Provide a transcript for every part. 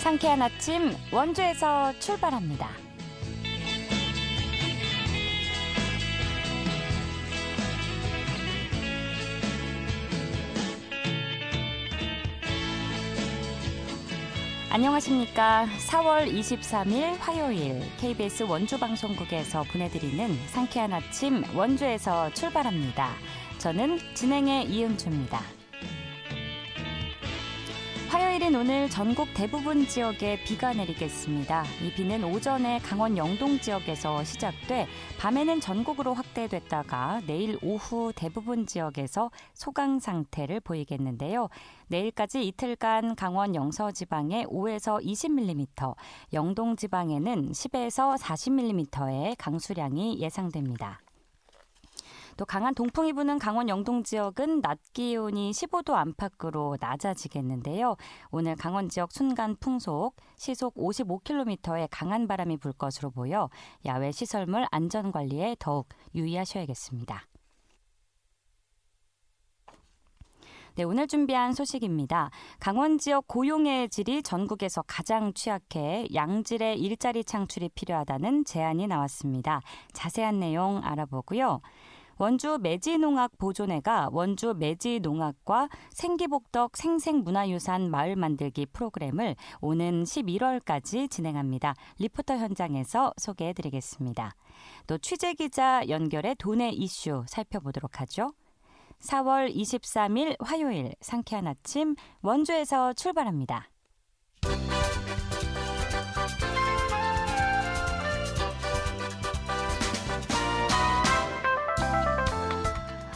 상쾌한 아침 원주에서 출발합니다. 안녕하십니까. 4월 23일 화요일 KBS 원주방송국에서 보내드리는 상쾌한 아침 원주에서 출발합니다. 저는 진행의 이은주입니다. 화요일인 오늘 전국 대부분 지역에 비가 내리겠습니다. 이 비는 오전에 강원 영동 지역에서 시작돼 밤에는 전국으로 확대됐다가 내일 오후 대부분 지역에서 소강 상태를 보이겠는데요. 내일까지 이틀간 강원 영서 지방에 5에서 20mm, 영동 지방에는 10에서 40mm의 강수량이 예상됩니다. 또 강한 동풍이 부는 강원 영동 지역은 낮 기온이 15도 안팎으로 낮아지겠는데요. 오늘 강원 지역 순간 풍속 시속 55km의 강한 바람이 불 것으로 보여 야외 시설물 안전관리에 더욱 유의하셔야겠습니다. 네, 오늘 준비한 소식입니다. 강원 지역 고용의 질이 전국에서 가장 취약해 양질의 일자리 창출이 필요하다는 제안이 나왔습니다. 자세한 내용 알아보고요. 원주 매지농악 보존회가 원주 매지농악과 생기복덕 생생문화유산 마을 만들기 프로그램을 오는 11월까지 진행합니다. 리포터 현장에서 소개해드리겠습니다. 또 취재기자 연결해 도내 이슈 살펴보도록 하죠. 4월 23일 화요일 상쾌한 아침 원주에서 출발합니다.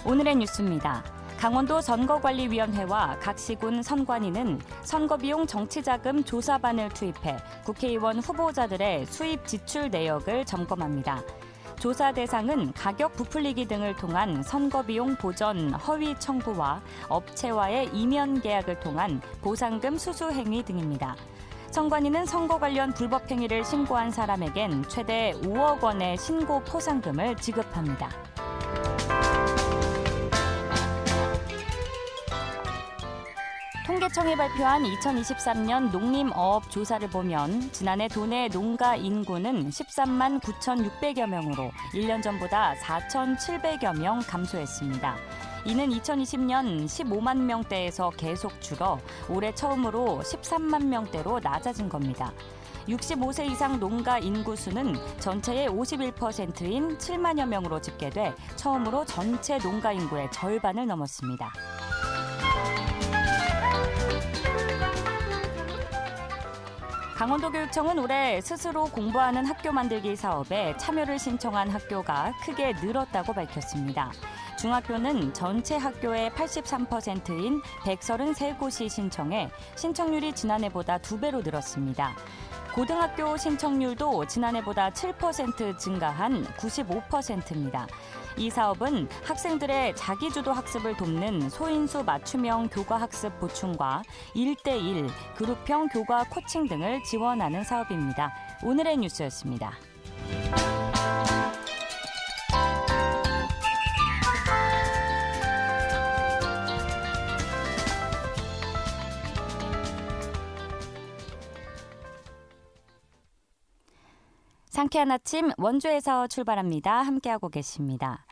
오늘의 뉴스입니다. 강원도 선거관리위원회와 각 시군 선관위는 선거비용 정치자금 조사반을 투입해 국회의원 후보자들의 수입 지출 내역을 점검합니다. 조사 대상은 가격 부풀리기 등을 통한 선거비용 보전 허위 청구와 업체와의 이면 계약을 통한 보상금 수수 행위 등입니다. 선관위는 선거 관련 불법 행위를 신고한 사람에겐 최대 5억 원의 신고 포상금을 지급합니다. 통계청이 발표한 2023년 농림어업 조사를 보면 지난해 도내 농가 인구는 13만 9,600여 명으로 1년 전보다 4,700여 명 감소했습니다. 이는 2020년 15만 명대에서 계속 줄어 올해 처음으로 13만 명대로 낮아진 겁니다. 65세 이상 농가 인구수는 전체의 51%인 7만여 명으로 집계돼 처음으로 전체 농가 인구의 절반을 넘었습니다. 강원도교육청은 올해 스스로 공부하는 학교 만들기 사업에 참여를 신청한 학교가 크게 늘었다고 밝혔습니다. 중학교는 전체 학교의 83%인 133곳이 신청해 신청률이 지난해보다 2배로 늘었습니다. 고등학교 신청률도 지난해보다 7% 증가한 95%입니다. 이 사업은 학생들의 자기주도 학습을 돕는 소인수 맞춤형 교과학습 보충과 1:1 그룹형 교과 코칭 등을 지원하는 사업입니다. 오늘의 뉴스였습니다. 상쾌한 아침 원주에서 출발합니다. 함께하고 계십니다.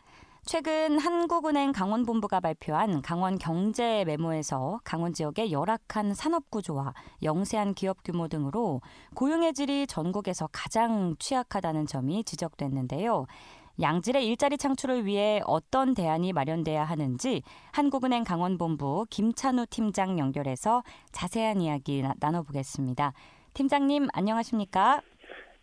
최근 한국은행 강원본부가 발표한 강원 경제 메모에서 강원 지역의 열악한 산업구조와 영세한 기업 규모 등으로 고용의 질이 전국에서 가장 취약하다는 점이 지적됐는데요. 양질의 일자리 창출을 위해 어떤 대안이 마련돼야 하는지 한국은행 강원본부 김찬우 팀장 연결해서 자세한 이야기 나눠보겠습니다. 팀장님 안녕하십니까?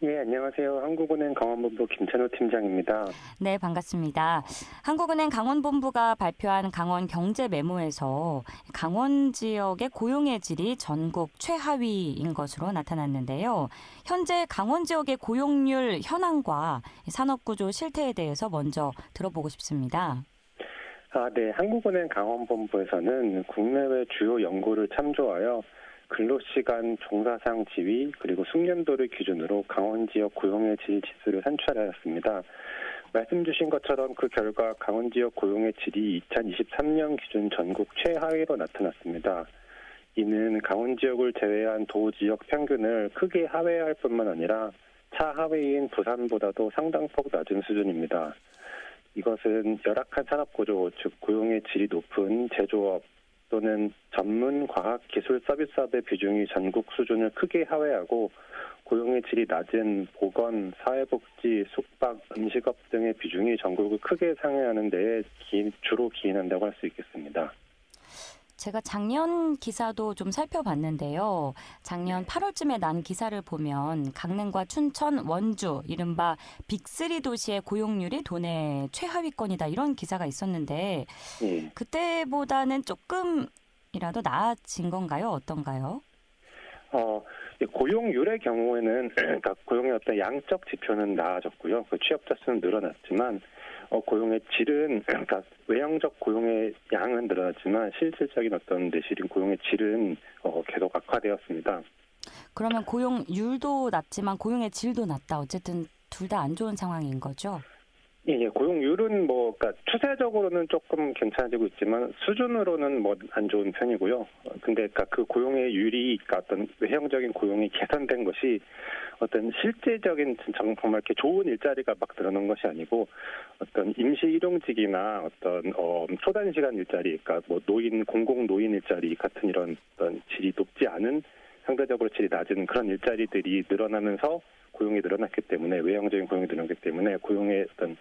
예, 안녕하세요. 한국은행 강원본부 김찬호 팀장입니다. 네, 반갑습니다. 한국은행 강원본부가 발표한 강원 경제 메모에서 강원 지역의 고용의 질이 전국 최하위인 것으로 나타났는데요. 현재 강원 지역의 고용률 현황과 산업구조 실태에 대해서 먼저 들어보고 싶습니다. 네. 한국은행 강원본부에서는 국내외 주요 연구를 참조하여 근로시간, 종사상 지위, 그리고 숙련도를 기준으로 강원 지역 고용의 질 지수를 산출하였습니다. 말씀 주신 것처럼 그 결과 강원 지역 고용의 질이 2023년 기준 전국 최하위로 나타났습니다. 이는 강원 지역을 제외한 도우 지역 평균을 크게 하회할 뿐만 아니라 차하위인 부산보다도 상당폭 낮은 수준입니다. 이것은 열악한 산업구조, 즉 고용의 질이 높은 제조업 또는 전문 과학 기술 서비스업의 비중이 전국 수준을 크게 하회하고 고용의 질이 낮은 보건, 사회복지, 숙박, 음식업 등의 비중이 전국을 크게 상회하는 데에 주로 기인한다고 할 수 있겠습니다. 제가 작년 기사도 좀 살펴봤는데요. 작년 8월쯤에 난 기사를 보면 강릉과 춘천, 원주, 이른바 빅3 도시의 고용률이 도내 최하위권이다 이런 기사가 있었는데 예. 그때보다는 조금이라도 나아진 건가요? 어떤가요? 고용률의 경우에는 그러니까 고용의 어떤 양적 지표는 나아졌고요. 그 취업자 수는 늘어났지만 고용의 질은 그러니까 외형적 고용의 양은 늘어났지만 실질적인 어떤 내실인 고용의 질은 계속 악화되었습니다. 그러면 고용률도 낮지만 고용의 질도 낮다. 어쨌든 둘 다 안 좋은 상황인 거죠? 예, 고용률은 그러니까 추세적으로는 조금 괜찮아지고 있지만 수준으로는 안 좋은 편이고요. 근데 그러니까 그 고용의 율이, 그러니까 어떤 외형적인 고용이 개선된 것이 어떤 실제적인 정말 이렇게 좋은 일자리가 막 늘어난 것이 아니고 어떤 임시 일용직이나 어떤 초단시간 일자리, 그러니까 공공 노인 일자리 같은 이런 어떤 질이 높지 않은 상대적으로 질이 낮은 그런 일자리들이 늘어나면서 고용이 늘어났기 때문에 외형적인 고용이 늘어났기 때문에 고용의 어떤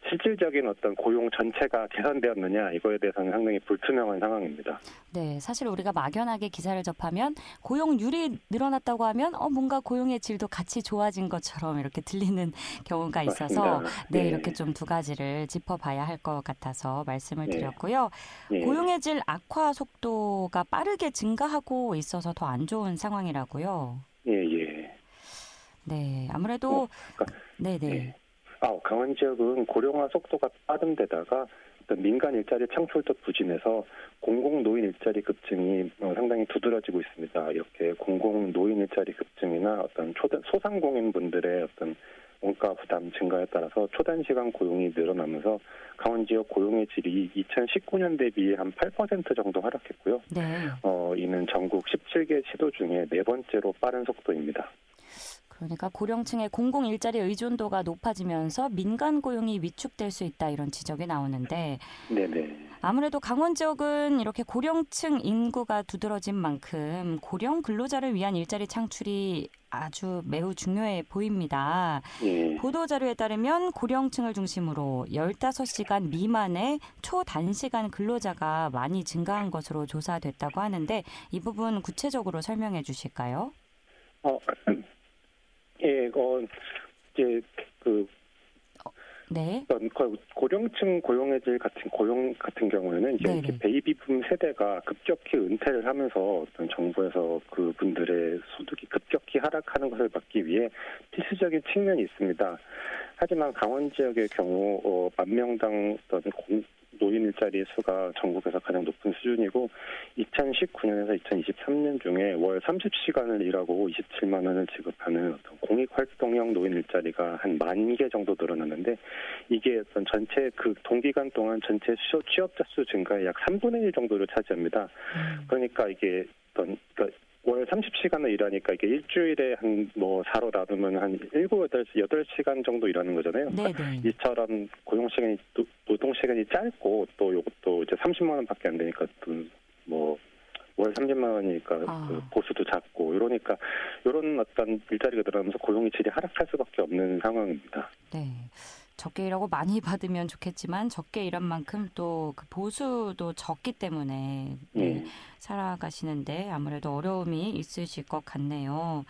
실질적인 어떤 고용 전체가 개선되었느냐 이거에 대해서는 상당히 불투명한 상황입니다. 네, 사실 우리가 막연하게 기사를 접하면 고용률이 늘어났다고 하면 뭔가 고용의 질도 같이 좋아진 것처럼 이렇게 들리는 경우가 있어서 맞습니다. 네, 예. 이렇게 좀 두 가지를 짚어봐야 할 것 같아서 말씀을 예. 드렸고요. 예. 고용의 질 악화 속도가 빠르게 증가하고 있어서 더 안 좋은 상황이라고요. 예. 네, 아무래도 그러니까, 네네. 예. 강원 지역은 고령화 속도가 빠른 데다가 어떤 민간 일자리 창출도 부진해서 공공 노인 일자리 급증이 상당히 두드러지고 있습니다. 이렇게 공공 노인 일자리 급증이나 어떤 소상공인 분들의 어떤 원가 부담 증가에 따라서 초단시간 고용이 늘어나면서 강원 지역 고용의 질이 2019년 대비 한 8% 정도 하락했고요. 네. 이는 전국 17개 시도 중에 네 번째로 빠른 속도입니다. 그러니까 고령층의 공공 일자리 의존도가 높아지면서 민간 고용이 위축될 수 있다 이런 지적이 나오는데 네네. 아무래도 강원 지역은 이렇게 고령층 인구가 두드러진 만큼 고령 근로자를 위한 일자리 창출이 아주 매우 중요해 보입니다. 예. 보도자료에 따르면 고령층을 중심으로 15시간 미만의 초단시간 근로자가 많이 증가한 것으로 조사됐다고 하는데 이 부분 구체적으로 설명해 주실까요? 예, 이제 네. 고령층 고용의 질 같은 경우에는 이제 이렇게 베이비붐 세대가 급격히 은퇴를 하면서 어떤 정부에서 그분들의 소득이 급격히 하락하는 것을 막기 위해 필수적인 측면이 있습니다. 하지만 강원 지역의 경우 10,000명당 어떤 노인 일자리 수가 전국에서 가장 높은 수준이고 2019년에서 2023년 중에 월 30시간을 일하고 27만 원을 지급하는 어떤 공익활동형 노인 일자리가 한 10,000개 정도 늘어났는데 이게 어떤 전체 그 동기간 동안 전체 취업자 수 증가의 약 3분의 1 정도를 차지합니다. 그러니까 이게 월 30시간을 일하니까 이게 일주일에 한 4로 나누면 한 7, 8시간 정도 일하는 거잖아요. 그러니까 이처럼 고용시간이, 노동시간이 짧고 또 요것도 이제 30만 원밖에 안 되니까 월 30만 원이니까 보수도 작고 이러니까 이런 어떤 일자리가 늘어나면서 고용의 질이 하락할 수밖에 없는 상황입니다. 네. 적게 일하고 많이 받으면 좋겠지만 적게 일한 만큼 또 그 보수도 적기 때문에 살아가시는데 아무래도 어려움이 있으실 것 같네요.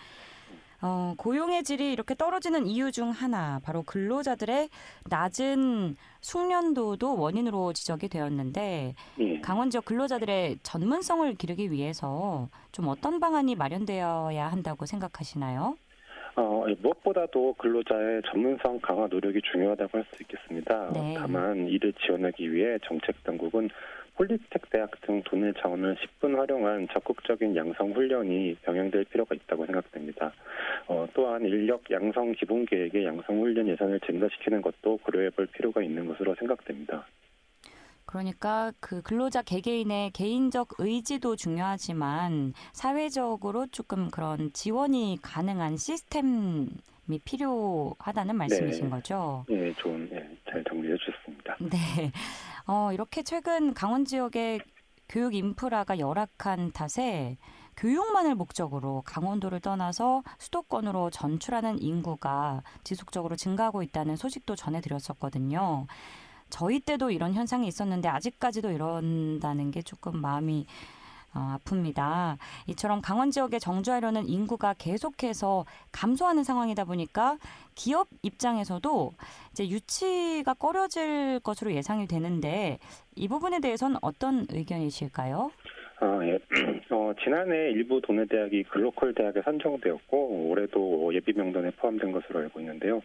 고용의 질이 이렇게 떨어지는 이유 중 하나 바로 근로자들의 낮은 숙련도도 원인으로 지적이 되었는데 강원 지역 근로자들의 전문성을 기르기 위해서 좀 어떤 방안이 마련되어야 한다고 생각하시나요? 무엇보다도 근로자의 전문성 강화 노력이 중요하다고 할 수 있겠습니다. 네. 다만 이를 지원하기 위해 정책 당국은 폴리텍 대학 등 도내 자원을 10분 활용한 적극적인 양성 훈련이 병행될 필요가 있다고 생각됩니다. 또한 인력 양성 기본 계획의 양성 훈련 예산을 증가시키는 것도 고려해 볼 필요가 있는 것으로 생각됩니다. 그러니까 그 근로자 개개인의 개인적 의지도 중요하지만 사회적으로 조금 그런 지원이 가능한 시스템이 필요하다는 말씀이신 네, 거죠? 예, 잘 정리해 주셨습니다. 네. 이렇게 최근 강원 지역의 교육 인프라가 열악한 탓에 교육만을 목적으로 강원도를 떠나서 수도권으로 전출하는 인구가 지속적으로 증가하고 있다는 소식도 전해드렸었거든요. 저희 때도 이런 현상이 있었는데 아직까지도 이런다는 게 조금 마음이 아픕니다. 이처럼 강원 지역에 정주하려는 인구가 계속해서 감소하는 상황이다 보니까 기업 입장에서도 이제 유치가 꺼려질 것으로 예상이 되는데 이 부분에 대해서는 어떤 의견이실까요? 예. 지난해 일부 도내 대학이 글로컬 대학에 선정되었고 올해도 예비 명단에 포함된 것으로 알고 있는데요.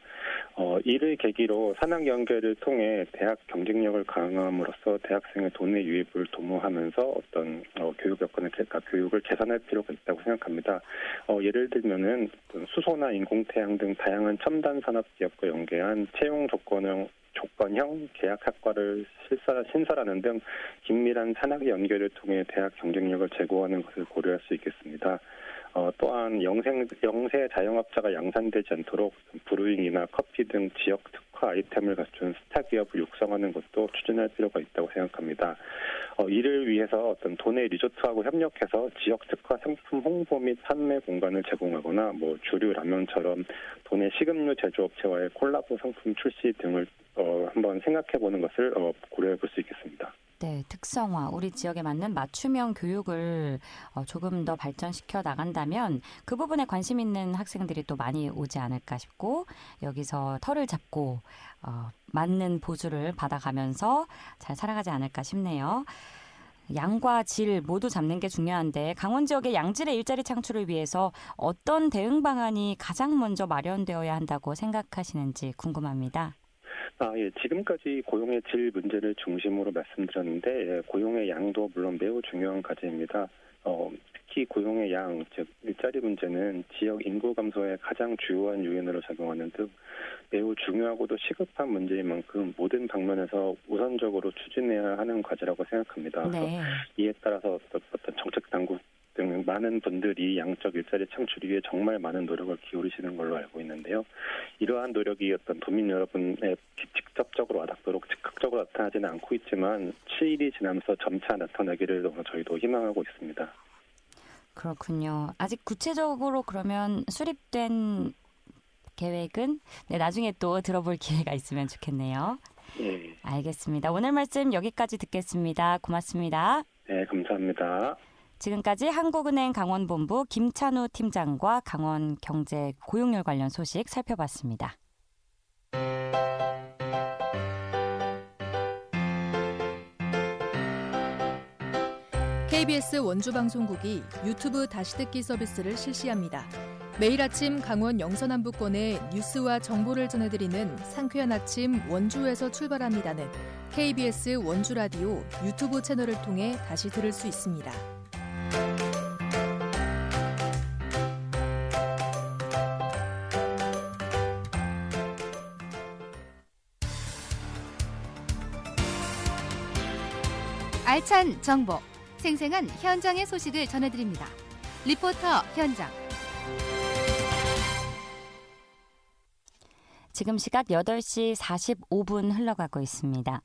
이를 계기로 산학 연계를 통해 대학 경쟁력을 강화함으로써 대학생의 도내 유입을 도모하면서 어떤 교육 여건을 교육을 개선할 필요가 있다고 생각합니다. 예를 들면은 수소나 인공태양 등 다양한 첨단 산업 기업과 연계한 채용 조건형 계약 학과를 신설하는 등 긴밀한 산학 연계를 통해 대학 경쟁력을 제고하는 것을 고려할 수 있겠습니다. 또한 영세 자영업자가 양산되지 않도록 브루잉이나 커피 등 지역 특화 아이템을 갖춘 스타 기업을 육성하는 것도 추진할 필요가 있다고 생각합니다. 이를 위해서 어떤 도내 리조트하고 협력해서 지역 특화 상품 홍보 및 판매 공간을 제공하거나 주류 라면처럼 도내 식음료 제조업체와의 콜라보 상품 출시 등을 한번 생각해보는 것을 고려해볼 수 있겠습니다. 네, 특성화, 우리 지역에 맞는 맞춤형 교육을 조금 더 발전시켜 나간다면 그 부분에 관심 있는 학생들이 또 많이 오지 않을까 싶고 여기서 털을 잡고 맞는 보수를 받아가면서 잘 살아가지 않을까 싶네요. 양과 질 모두 잡는 게 중요한데 강원 지역의 양질의 일자리 창출을 위해서 어떤 대응 방안이 가장 먼저 마련되어야 한다고 생각하시는지 궁금합니다. 예. 지금까지 고용의 질 문제를 중심으로 말씀드렸는데 고용의 양도 물론 매우 중요한 과제입니다. 특히 고용의 양, 즉 일자리 문제는 지역 인구 감소의 가장 주요한 요인으로 작용하는 등 매우 중요하고도 시급한 문제인 만큼 모든 방면에서 우선적으로 추진해야 하는 과제라고 생각합니다. 네. 이에 따라서 어떤 정책 당국 등 많은 분들이 양적 일자리 창출 위해 정말 많은 노력을 기울이시는 걸로 알고 있는데요. 이러한 노력이 어떤 도민 여러분의 직접적으로 와닿도록 즉각적으로 나타나지는 않고 있지만 7일이 지나면서 점차 나타나기를 저희도 희망하고 있습니다. 그렇군요. 아직 구체적으로 그러면 수립된 계획은 나중에 또 들어볼 기회가 있으면 좋겠네요. 예. 알겠습니다. 오늘 말씀 여기까지 듣겠습니다. 고맙습니다. 네, 감사합니다. 지금까지 한국은행 강원본부 김찬우 팀장과 강원경제 고용률 관련 소식 살펴봤습니다. KBS 원주방송국이 유튜브 다시 듣기 서비스를 실시합니다. 매일 아침 강원 영서남부권의 뉴스와 정보를 전해드리는 상쾌한 아침 원주에서 출발합니다는 KBS 원주라디오 유튜브 채널을 통해 다시 들을 수 있습니다. 알찬 정보, 생생한 현장의 소식을 전해드립니다. 리포터 현장. 지금 시각 8시 45분 흘러가고 있습니다.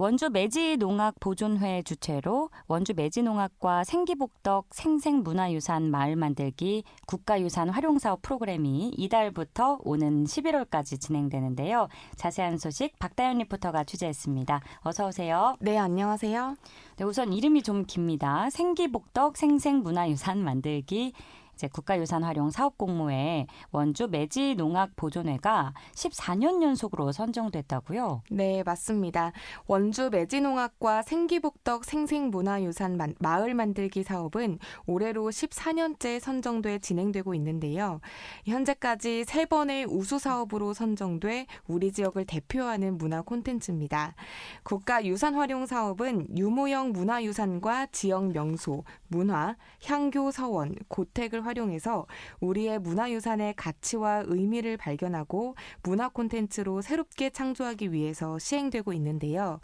원주 매지농악보존회 주최로 원주 매지농악과 생기복덕 생생문화유산 마을 만들기 국가유산 활용사업 프로그램이 이달부터 오는 11월까지 진행되는데요. 자세한 소식 박다연 리포터가 취재했습니다. 어서 오세요. 네, 안녕하세요. 네, 우선 이름이 좀 깁니다. 생기복덕 생생문화유산 만들기 이제 국가유산 활용 사업 공모에 원주 매지농악보존회가 14년 연속으로 선정됐다고요? 네, 맞습니다. 원주 매지농악과 생기복덕 생생문화유산 마을 만들기 사업은 올해로 14년째 선정돼 진행되고 있는데요. 현재까지 3번의 우수 사업으로 선정돼 우리 지역을 대표하는 문화 콘텐츠입니다. 국가유산 활용 사업은 유무형 문화유산과 지역 명소, 문화, 향교 서원, 고택을 활용해서 우리의 문화유산의 가치와 의미를 발견하고 문화 콘텐츠로 새롭게 창조하기 위해서 시행되고 있는데요.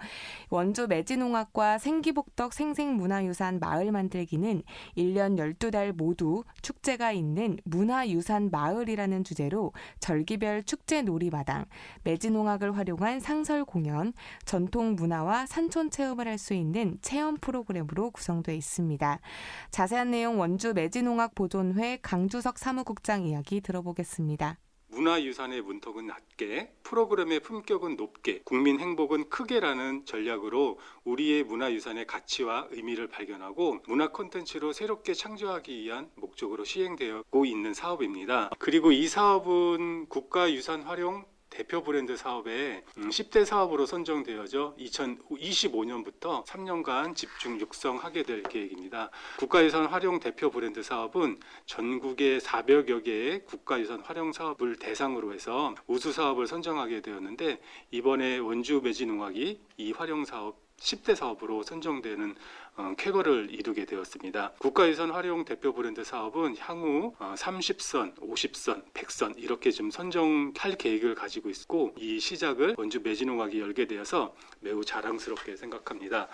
원주 매진홍학과 생기복덕 생생문화유산 마을 만들기는 1년 12달 모두 축제가 있는 문화유산 마을이라는 주제로 절기별 축제 놀이마당, 매진홍학을 활용한 상설 공연, 전통 문화와 산촌 체험을 할 수 있는 체험 프로그램으로 구성되어 있습니다. 자세한 내용 원주 매진홍학 보존회 강주석 사무국장 이야기 들어보겠습니다. 문화유산의 문턱은 낮게, 프로그램의 품격은 높게, 국민 행복은 크게라는 전략으로 우리의 문화유산의 가치와 의미를 발견하고 문화 콘텐츠로 새롭게 창조하기 위한 목적으로 시행되고 있는 사업입니다. 그리고 이 사업은 국가유산 활용 대표 브랜드 사업에 10대 사업으로 선정되어져 2025년부터 3년간 집중 육성하게 될 계획입니다. 국가유산 활용 대표 브랜드 사업은 전국의 400여 개의 국가유산 활용 사업을 대상으로 해서 우수 사업을 선정하게 되었는데 이번에 원주 매진홍학이 이 활용 사업 10대 사업으로 선정되는 쾌거를 이루게 되었습니다. 국가유산 활용 대표 브랜드 사업은 향후 30선, 50선, 100선 이렇게 좀 선정할 계획을 가지고 있고 이 시작을 원주 매진홍학이 열게 되어서 매우 자랑스럽게 생각합니다.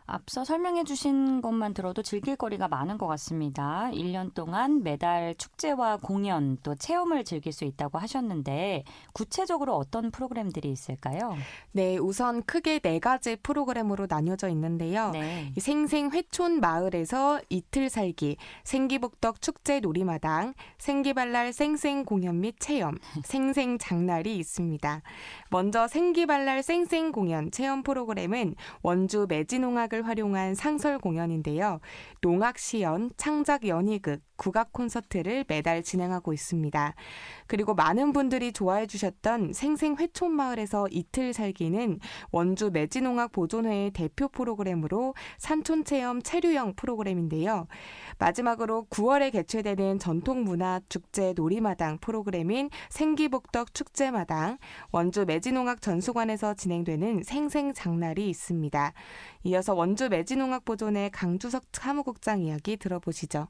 앞서 설명해 주신 것만 들어도 즐길 거리가 많은 것 같습니다. 1년 동안 매달 축제와 공연 또 체험을 즐길 수 있다고 하셨는데 구체적으로 어떤 프로그램들이 있을까요? 네, 우선 크게 4가지 프로그램으로 나뉘어져 있는데요. 네. 생생회촌 마을에서 이틀 살기, 생기복덕 축제 놀이마당, 생기발랄 생생 공연 및 체험, 생생 장날이 있습니다. 먼저 생기발랄 생생 공연 체험 프로그램은 원주 매진홍학을 활용한 상설 공연인데요. 농악시연, 창작 연희극, 국악 콘서트를 매달 진행하고 있습니다. 그리고 많은 분들이 좋아해 주셨던 생생회촌마을에서 이틀 살기는 원주 매진홍학 보존회의 대표 프로그램으로 산촌체험 체류형 프로그램인데요. 마지막으로 9월에 개최되는 전통문화축제 놀이마당 프로그램인 생기복덕 축제마당, 원주 매진홍학 전수관에서 진행되는 생생장날이 있습니다. 이어서 원주 매진홍학 보존회 강주석 사무국장 이야기 들어보시죠.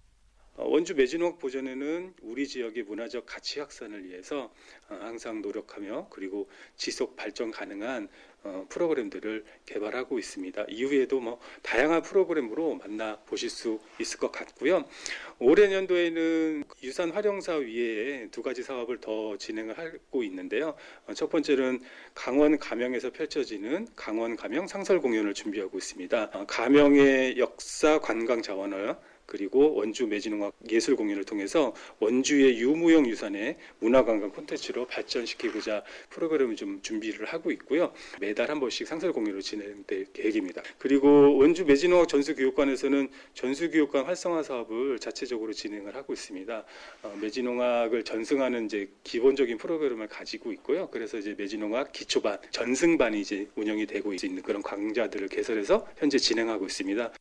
원주 매진홍학 보존회는 우리 지역의 문화적 가치 확산을 위해서 항상 노력하며 그리고 지속 발전 가능한 프로그램들을 개발하고 있습니다. 이후에도 다양한 프로그램으로 만나보실 수 있을 것 같고요. 올해 년도에는 유산 활용사 위에 2가지 사업을 더 진행을 하고 있는데요. 첫 번째는 강원 가명에서 펼쳐지는 강원 가명 상설 공연을 준비하고 있습니다. 가명의 역사 관광 자원화 그리고 원주 매진홍학 예술 공연을 통해서 원주의 유무형 유산의 문화관광 콘텐츠로 발전시키고자 프로그램을 좀 준비를 하고 있고요. 매달 한 번씩 상설 공연으로 진행될 계획입니다. 그리고 원주 매진홍학 전수교육관에서는 전수교육관 활성화 사업을 자체적으로 진행을 하고 있습니다. 매진홍학을 전승하는 이제 기본적인 프로그램을 가지고 있고요. 그래서 이제 매진홍학 기초반, 전승반이 이제 운영이 되고 있는 그런 강좌들을 개설해서 현재 진행하고 있습니다.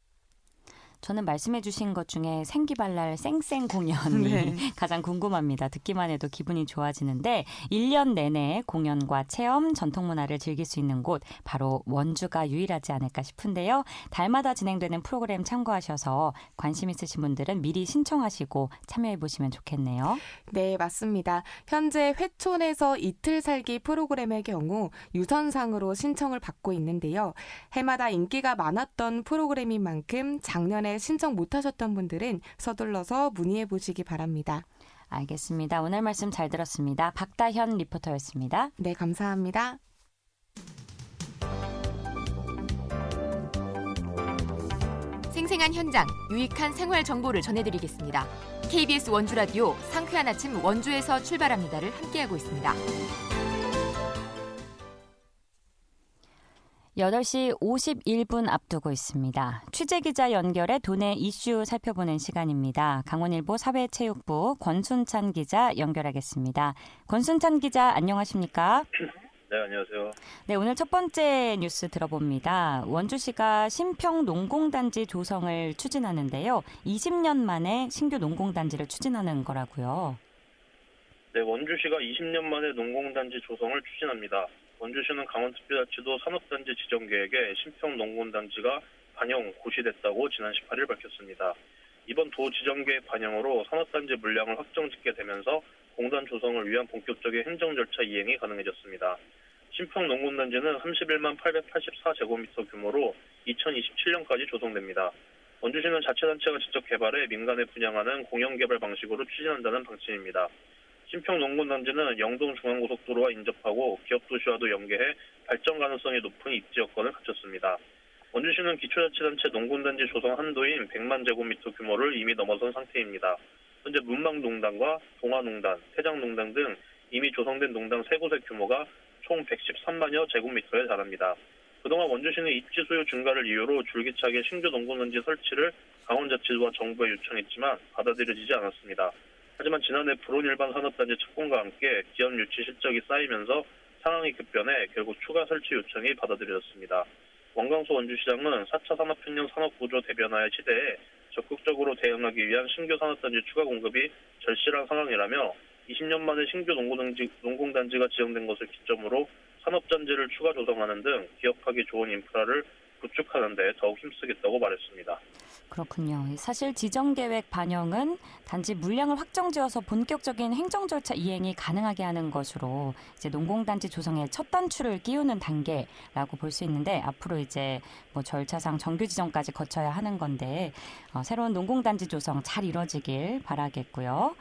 저는 말씀해 주신 것 중에 생기발랄 쌩쌩 공연이 네. 가장 궁금합니다. 듣기만 해도 기분이 좋아지는데 1년 내내 공연과 체험, 전통문화를 즐길 수 있는 곳 바로 원주가 유일하지 않을까 싶은데요. 달마다 진행되는 프로그램 참고하셔서 관심 있으신 분들은 미리 신청하시고 참여해 보시면 좋겠네요. 네, 맞습니다. 현재 회촌에서 이틀 살기 프로그램의 경우 유선상으로 신청을 받고 있는데요. 해마다 인기가 많았던 프로그램인 만큼 작년에 신청 못하셨던 분들은 서둘러서 문의해 보시기 바랍니다. 알겠습니다. 오늘 말씀 잘 들었습니다. 박다현 리포터였습니다. 네, 감사합니다. 생생한 현장, 유익한 생활 정보를 전해드리겠습니다. KBS 원주라디오 상쾌한 아침 원주에서 출발합니다를 함께하고 있습니다. 8시 51분 앞두고 있습니다. 취재기자 연결해 도내 이슈 살펴보는 시간입니다. 강원일보 사회체육부 권순찬 기자 연결하겠습니다. 권순찬 기자 안녕하십니까? 네, 안녕하세요. 네, 오늘 첫 번째 뉴스 들어봅니다. 원주시가 신평 농공단지 조성을 추진하는데요. 20년 만에 신규 농공단지를 추진하는 거라고요. 네, 원주시가 20년 만에 농공단지 조성을 추진합니다. 원주시는 강원특별자치도 산업단지 지정 계획에 신평 농공단지가 반영 고시됐다고 지난 18일 밝혔습니다. 이번 도 지정계획 반영으로 산업단지 물량을 확정짓게 되면서 공단 조성을 위한 본격적인 행정 절차 이행이 가능해졌습니다. 신평 농군단지는 31만 884제곱미터 규모로 2027년까지 조성됩니다. 원주시는 자치단체가 직접 개발해 민간에 분양하는 공영개발 방식으로 추진한다는 방침입니다. 신평 농군단지는 영동중앙고속도로와 인접하고 기업도시와도 연계해 발전 가능성이 높은 입지 여건을 갖췄습니다. 원주시는 기초자치단체 농군단지 조성 한도인 100만 제곱미터 규모를 이미 넘어선 상태입니다. 현재 문망농단과 동화농단, 태장농단 등 이미 조성된 농단 3곳의 규모가 총 113만여 제곱미터에 달합니다. 그동안 원주시는 입지 수요 증가를 이유로 줄기차게 신규 농군단지 설치를 강원자치도와 정부에 요청했지만 받아들여지지 않았습니다. 하지만 지난해 불온일반 산업단지 착공과 함께 기업 유치 실적이 쌓이면서 상황이 급변해 결국 추가 설치 요청이 받아들여졌습니다. 원광수 원주시장은 4차 산업혁명 산업구조 대변화의 시대에 적극적으로 대응하기 위한 신규 산업단지 추가 공급이 절실한 상황이라며 20년 만에 신규 농공단지가 지정된 것을 기점으로 산업단지를 추가 조성하는 등 기업하기 좋은 인프라를 구축하는 데 더욱 힘쓰겠다고 말했습니다. 그렇군요. 사실 지정계획 반영은 단지 물량을 확정지어서 본격적인 행정 절차 이행이 가능하게 하는 것으로 이제 농공단지 조성의 첫 단추를 끼우는 단계라고 볼 수 있는데 앞으로 이제 뭐 절차상 정규 지정까지 거쳐야 하는 건데 새로운 농공단지 조성 잘 이뤄지길 바라겠고요.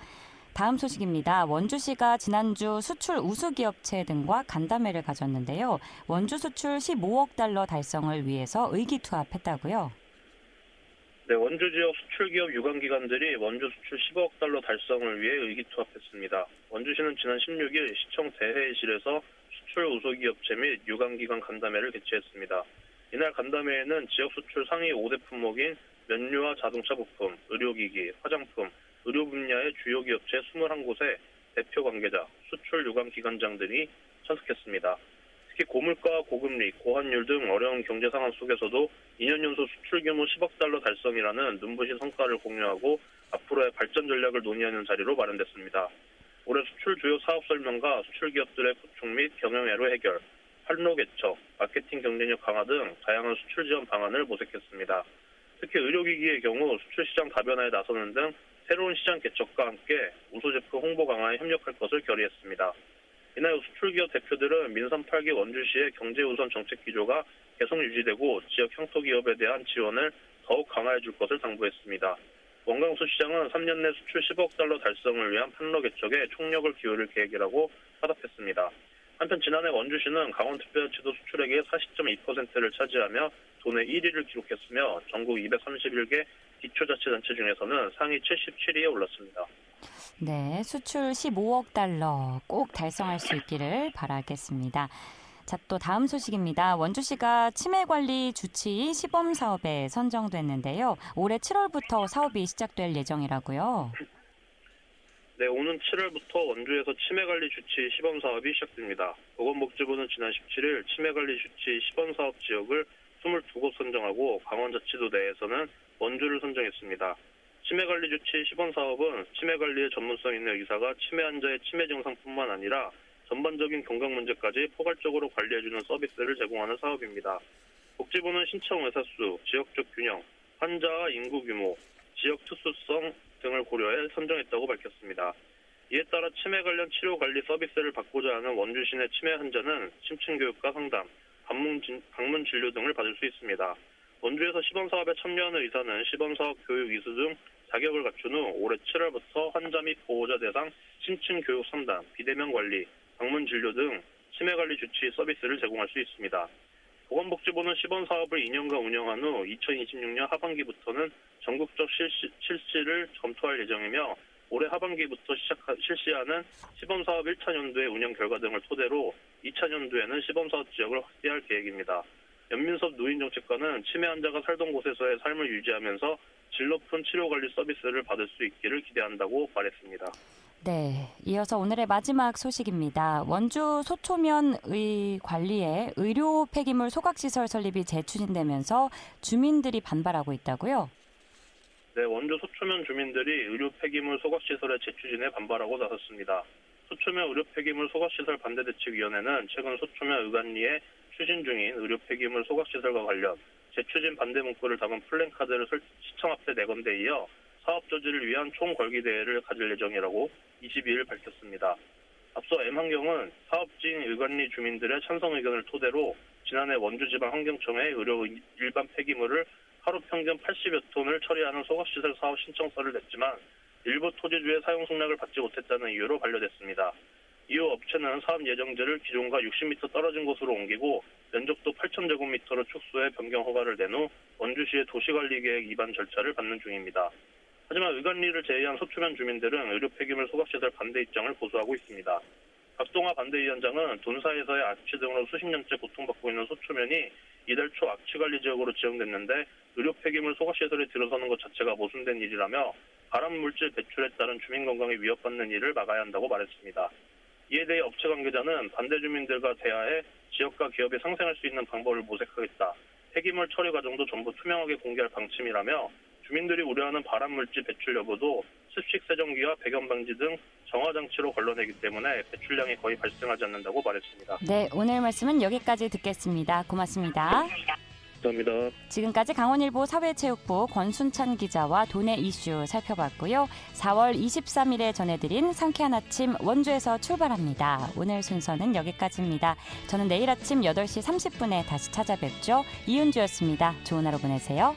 다음 소식입니다. 원주시가 지난주 수출 우수기업체 등과 간담회를 가졌는데요. 원주 수출 15억 달러 달성을 위해서 의기투합했다고요? 네, 원주 지역 수출기업 유관기관들이 원주 수출 15억 달러 달성을 위해 의기투합했습니다. 원주시는 지난 16일 시청 대회의실에서 수출 우수기업체 및 유관기관 간담회를 개최했습니다. 이날 간담회에는 지역 수출 상위 5대 품목인 면류와 자동차 부품, 의료기기, 화장품, 의료 분야의 주요 기업체 21곳의 대표 관계자, 수출 유관기관장 등이 참석했습니다. 특히 고물가, 고금리, 고환율 등 어려운 경제 상황 속에서도 2년 연속 수출 규모 10억 달러 달성이라는 눈부신 성과를 공유하고 앞으로의 발전 전략을 논의하는 자리로 마련됐습니다. 올해 수출 주요 사업 설명과 수출 기업들의 구축 및 경영애로 해결, 판로 개척, 마케팅 경쟁력 강화 등 다양한 수출 지원 방안을 모색했습니다. 특히 의료기기의 경우 수출 시장 다변화에 나서는 등 새로운 시장 개척과 함께 우수 제품 홍보 강화에 협력할 것을 결의했습니다. 이날 수출기업 대표들은 민선 8기 원주시의 경제우선 정책 기조가 계속 유지되고 지역 향토기업에 대한 지원을 더욱 강화해 줄 것을 당부했습니다. 원광수 시장은 3년 내 수출 10억 달러 달성을 위한 판로 개척에 총력을 기울일 계획이라고 화답했습니다. 한편 지난해 원주시는 강원특별자치도 수출액의 40.2%를 차지하며 도내 1위를 기록했으며 전국 231개 기초자치단체 중에서는 상위 77위에 올랐습니다. 네, 수출 15억 달러 꼭 달성할 수 있기를 바라겠습니다. 자, 또 다음 소식입니다. 원주시가 치매관리 주치의 시범사업에 선정됐는데요. 올해 7월부터 사업이 시작될 예정이라고요. 네, 오는 7월부터 원주에서 치매관리 주치의 시범사업이 시작됩니다. 보건복지부는 지난 17일 치매관리 주치의 시범사업 지역을 22곳 선정하고 강원자치도 내에서는 원주를 선정했습니다. 치매관리 주치의 시범사업은 치매관리에 전문성 있는 의사가 치매 환자의 치매 증상뿐만 아니라 전반적인 건강 문제까지 포괄적으로 관리해주는 서비스를 제공하는 사업입니다. 복지부는 신청 의사 수, 지역적 균형, 환자와 인구 규모, 지역 특수성 등을 고려해 선정했다고 밝혔습니다. 이에 따라 치매 관련 치료 관리 서비스를 받고자 하는 원주 시내 치매 환자는 심층 교육과 상담, 방문 진료 등을 받을 수 있습니다. 원주에서 시범사업에 참여하는 의사는 시범사업 교육 이수 등 자격을 갖춘 후 올해 7월부터 환자 및 보호자 대상 심층 교육 상담, 비대면 관리, 방문 진료 등 치매관리 주치 서비스를 제공할 수 있습니다. 보건복지부는 시범사업을 2년간 운영한 후 2026년 하반기부터는 전국적 실시를 검토할 예정이며 올해 하반기부터 실시하는 시범사업 1차 연도의 운영 결과 등을 토대로 2차 연도에는 시범사업 지역을 확대할 계획입니다. 연민섭 노인정책관은 치매 환자가 살던 곳에서의 삶을 유지하면서 질 높은 치료관리 서비스를 받을 수 있기를 기대한다고 말했습니다. 네, 이어서 오늘의 마지막 소식입니다. 원주 소초면의 관리에 의료 폐기물 소각시설 설립이 재추진되면서 주민들이 반발하고 있다고요? 네, 원주 소초면 주민들이 의료 폐기물 소각시설의 재추진에 반발하고 나섰습니다. 소초면 의료 폐기물 소각시설 반대대책위원회는 최근 소초면 의관리에 추진 중인 의료 폐기물 소각시설과 관련 재추진 반대 문구를 담은 플랜카드를 시청 앞에 내건 데 이어 사업 저지를 위한 총궐기대회를 가질 예정이라고 22일 밝혔습니다. 앞서 M환경은 사업지인 의관리 주민들의 찬성 의견을 토대로 지난해 원주지방환경청에 의료 일반 폐기물을 하루 평균 80여 톤을 처리하는 소각시설 사업 신청서를 냈지만 일부 토지주의 사용 승낙을 받지 못했다는 이유로 반려됐습니다. 이후 업체는 사업 예정지를 기존과 60m 떨어진 곳으로 옮기고 면적도 8,000제곱미터로 축소해 변경 허가를 낸 후 원주시의 도시관리계획 위반 절차를 받는 중입니다. 하지만 의관리를 제외한 소초면 주민들은 의료 폐기물 소각시설 반대 입장을 고수하고 있습니다. 박동화 반대위원장은 돈사에서의 악취 등으로 수십 년째 고통받고 있는 소초면이 이달 초 악취관리 지역으로 지정됐는데 의료 폐기물 소각시설에 들어서는 것 자체가 모순된 일이라며 발암물질 배출에 따른 주민 건강에 위협받는 일을 막아야 한다고 말했습니다. 이에 대해 업체 관계자는 반대 주민들과 대화해 지역과 기업이 상생할 수 있는 방법을 모색하겠다. 폐기물 처리 과정도 전부 투명하게 공개할 방침이라며 주민들이 우려하는 발암물질 배출 여부도 습식 세정기와 배경 방지 등 정화 장치로 걸러내기 때문에 배출량이 거의 발생하지 않는다고 말했습니다. 네, 오늘 말씀은 여기까지 듣겠습니다. 고맙습니다. 감사합니다. 지금까지 강원일보 사회체육부 권순찬 기자와 도내 이슈 살펴봤고요. 4월 23일에 전해드린 상쾌한 아침 원주에서 출발합니다. 오늘 순서는 여기까지입니다. 저는 내일 아침 8시 30분에 다시 찾아뵙죠. 이은주였습니다. 좋은 하루 보내세요.